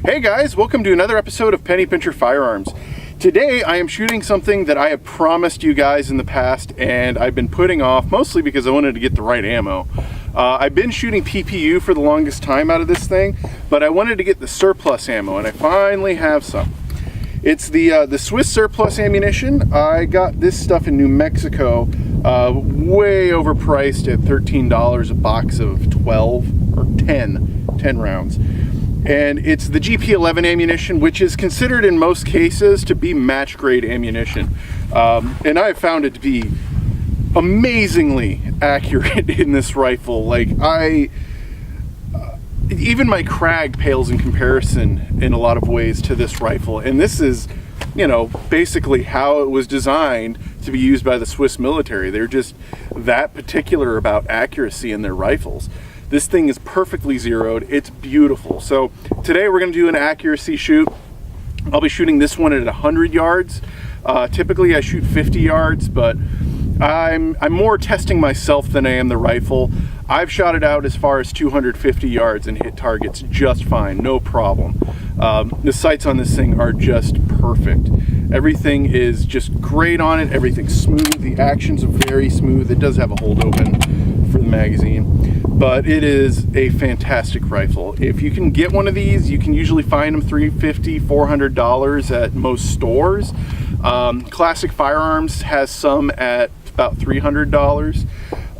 Hey guys, welcome to another episode of Penny Pincher Firearms. Today I am shooting something that I have promised you guys in the past and I've been putting off mostly because I wanted to get the right ammo. I've been shooting PPU for the longest time out of this thing, but I wanted to get the surplus ammo and I finally have some. It's the Swiss surplus ammunition. I got this stuff in New Mexico, way overpriced at $13 a box of 12 or 10 rounds. And it's the GP11 ammunition, which is considered in most cases to be match grade ammunition. And I have found it to be amazingly accurate in this rifle. Like even my Krag pales in comparison in a lot of ways to this rifle. And this is, you know, basically how it was designed to be used by the Swiss military. They're just that particular about accuracy in their rifles. This thing is perfectly zeroed. It's beautiful. So today we're going to do an accuracy shoot. I'll be shooting this one at 100 yards. Typically I shoot 50 yards, but I'm more testing myself than I am the rifle. I've shot it out as far as 250 yards and hit targets just fine, no problem. The sights on this thing are just perfect. Everything is just great on it. Everything's smooth. The actions are very smooth. It does have a hold open for the magazine, but it is a fantastic rifle. If you can get one of these, you can usually find them $350, $400 at most stores. Classic Firearms has some at about $300.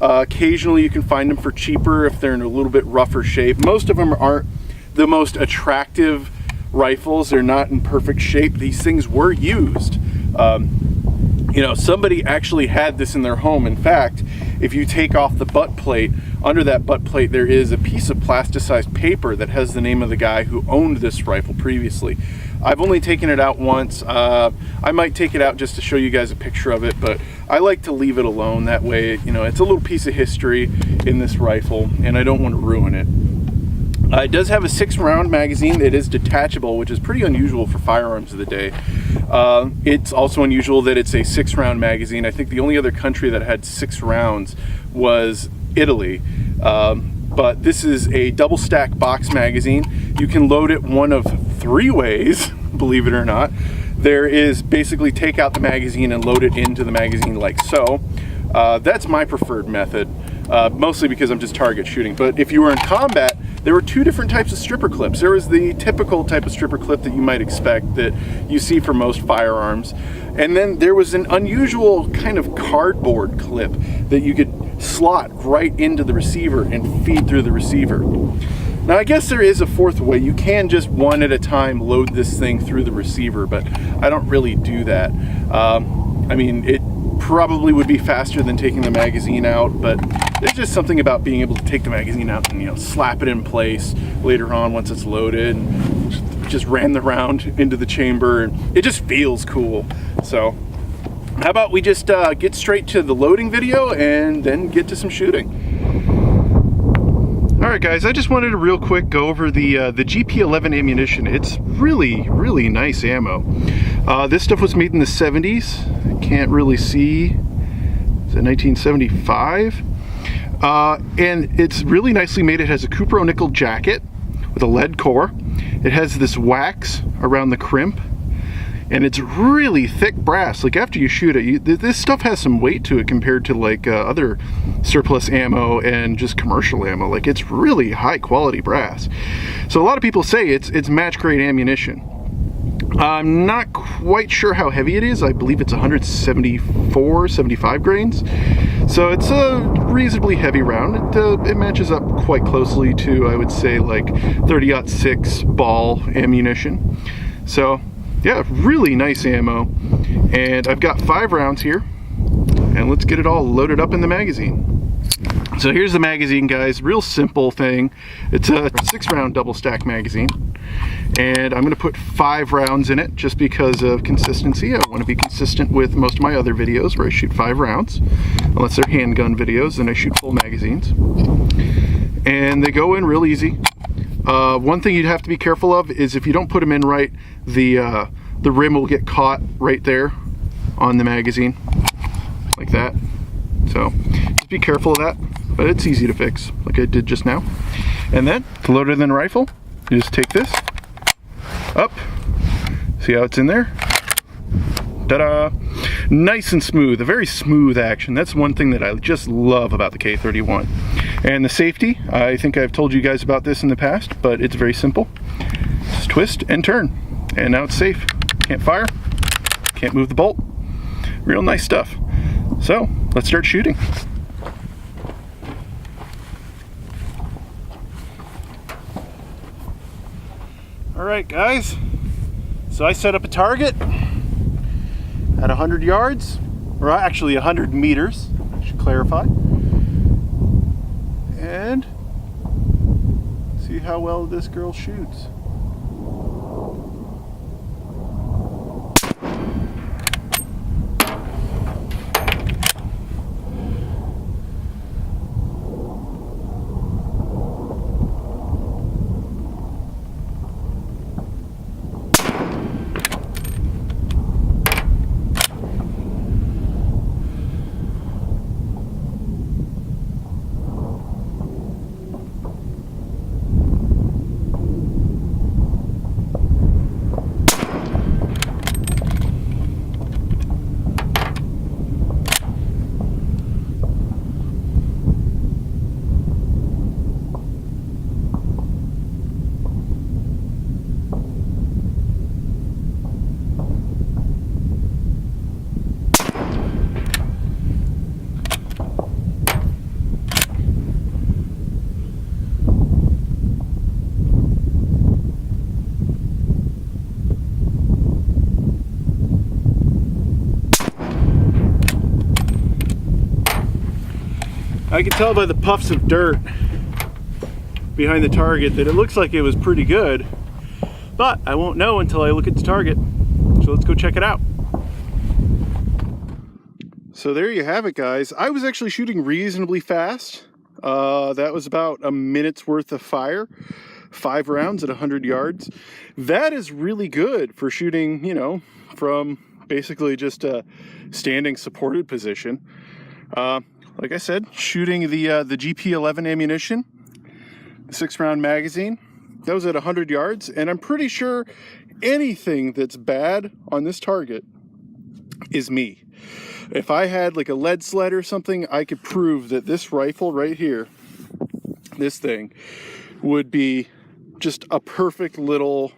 Occasionally you can find them for cheaper if they're in a little bit rougher shape. Most of them aren't the most attractive rifles. They're not in perfect shape. These things were used. You know, somebody actually had this in their home. In fact, if you take off the butt plate, under that butt plate there is a piece of plasticized paper that has the name of the guy who owned this rifle previously. I've only taken it out once. I might take it out just to show you guys a picture of it, but I like to leave it alone. That way, you know, it's a little piece of history in this rifle and I don't want to ruin it. It does have a 6-round magazine. It is detachable, which is pretty unusual for firearms of the day. It's also unusual that it's a 6-round magazine. I think the only other country that had 6 rounds was Italy. But this is a double stack box magazine. You can load it one of 3 ways, believe it or not. There is basically take out the magazine and load it into the magazine like so. That's my preferred method, mostly because I'm just target shooting. But if you were in combat, there were 2 different types of stripper clips. There was the typical type of stripper clip that you might expect that you see for most firearms. And then there was an unusual kind of cardboard clip that you could slot right into the receiver and feed through the receiver. Now I guess there is a 4th way. You can just one at a time load this thing through the receiver, but I don't really do that. I mean, it probably would be faster than taking the magazine out, but there's just something about being able to take the magazine out and, you know, slap it in place later on once it's loaded and just ram the round into the chamber, and it just feels cool. So how about we just get straight to the loading video and then get to some shooting. Alright guys, I just wanted to real quick go over the GP11 ammunition. It's really nice ammo. This stuff was made in the 70s. Can't really see. It's a 1975. And it's really nicely made. It has a cupro nickel jacket with a lead core. It has this wax around the crimp. And it's really thick brass. Like after you shoot it, this stuff has some weight to it compared to like other surplus ammo and just commercial ammo. Like it's really high quality brass. So a lot of people say it's match grade ammunition. I'm not quite sure how heavy it is. I believe it's 174, 75 grains. So it's a reasonably heavy round. It matches up quite closely to, I would say, like 30-06 ball ammunition. So yeah, really nice ammo. And I've got 5 rounds here. And let's get it all loaded up in the magazine. So here's the magazine, guys. Real simple thing. It's a 6-round double stack magazine. And I'm gonna put 5 rounds in it just because of consistency. I wanna be consistent with most of my other videos where I shoot 5 rounds. Unless they're handgun videos, then I shoot full magazines. And they go in real easy. One thing you'd have to be careful of is if you don't put them in right, the rim will get caught right there on the magazine, like that. So just be careful of that, but it's easy to fix, like I did just now. And then to load it in the rifle, you just take this, up. See how it's in there? Ta-da! Nice and smooth, a very smooth action. That's one thing that I just love about the K-31. And the safety, I think I've told you guys about this in the past, but it's very simple. Just twist and turn, and now it's safe. Can't fire, can't move the bolt. Real nice stuff. So, let's start shooting. Alright guys, so I set up a target at 100 yards, or actually 100 meters, I should clarify. And see how well this girl shoots. I can tell by the puffs of dirt behind the target that it looks like it was pretty good, but I won't know until I look at the target. So let's go check it out. So there you have it, guys. I was actually shooting reasonably fast. That was about a minute's worth of fire, 5 rounds at 100 yards. That is really good for shooting, you know, from basically just a standing supported position. Like I said, shooting the GP11 ammunition, 6-round magazine. That was at 100 yards, and I'm pretty sure anything that's bad on this target is me. If I had like a lead sled or something, I could prove that this rifle right here, this thing, would be just a perfect little,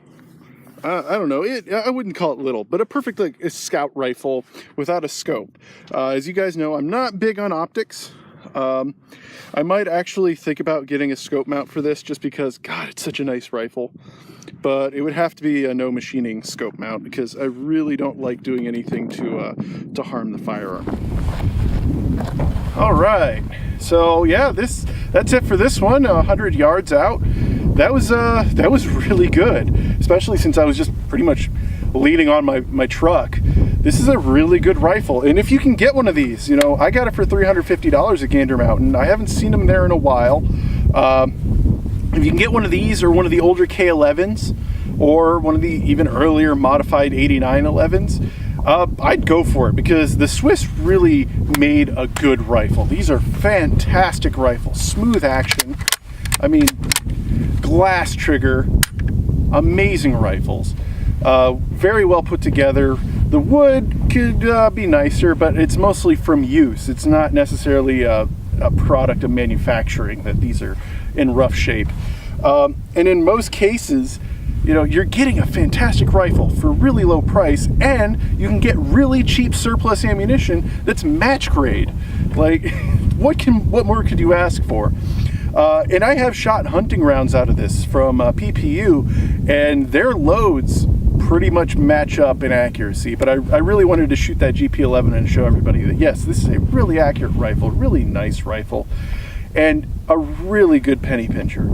I don't know, I wouldn't call it little, but a perfect like a scout rifle without a scope. As you guys know, I'm not big on optics. I might actually think about getting a scope mount for this just because, God, it's such a nice rifle. But it would have to be a no machining scope mount because I really don't like doing anything to harm the firearm. All right, so yeah, that's it for this one. 100 yards out. That was really good, especially since I was just pretty much leaning on my truck. This is a really good rifle, and if you can get one of these, you know, I got it for $350 at Gander Mountain. I haven't seen them there in a while. If you can get one of these or one of the older K11s or one of the even earlier modified 8911s, I'd go for it because the Swiss really made a good rifle. These are fantastic rifles, smooth action. I mean, glass trigger, amazing rifles. Very well put together. The wood could be nicer, but it's mostly from use. It's not necessarily a product of manufacturing that these are in rough shape. And in most cases, you know, you're getting a fantastic rifle for a really low price, and you can get really cheap surplus ammunition that's match grade. Like, what more could you ask for? And I have shot hunting rounds out of this from PPU, and their loads pretty much match up in accuracy. But I really wanted to shoot that GP11 and show everybody that, yes, this is a really accurate rifle, really nice rifle, and a really good penny pincher.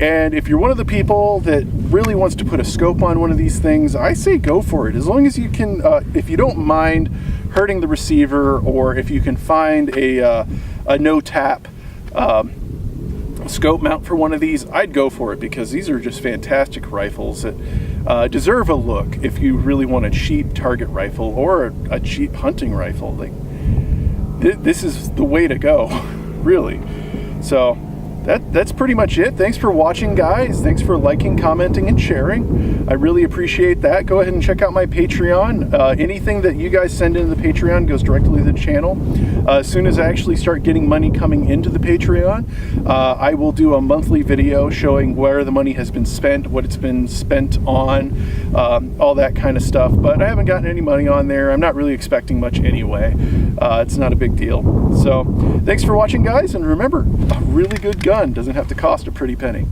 And if you're one of the people that really wants to put a scope on one of these things, I say go for it. As long as you can, if you don't mind hurting the receiver, or if you can find a no-tap scope mount for one of these, I'd go for it because these are just fantastic rifles that deserve a look if you really want a cheap target rifle or a cheap hunting rifle. Like, this is the way to go, really. So that's pretty much it. Thanks for watching, guys. Thanks for liking, commenting, and sharing. I really appreciate that. Go ahead and check out my Patreon. Anything that you guys send into the Patreon goes directly to the channel. As soon as I actually start getting money coming into the Patreon, I will do a monthly video showing where the money has been spent, what it's been spent on, all that kind of stuff. But I haven't gotten any money on there. I'm not really expecting much anyway. It's not a big deal. So thanks for watching, guys, and remember, a really good gun doesn't have to cost a pretty penny.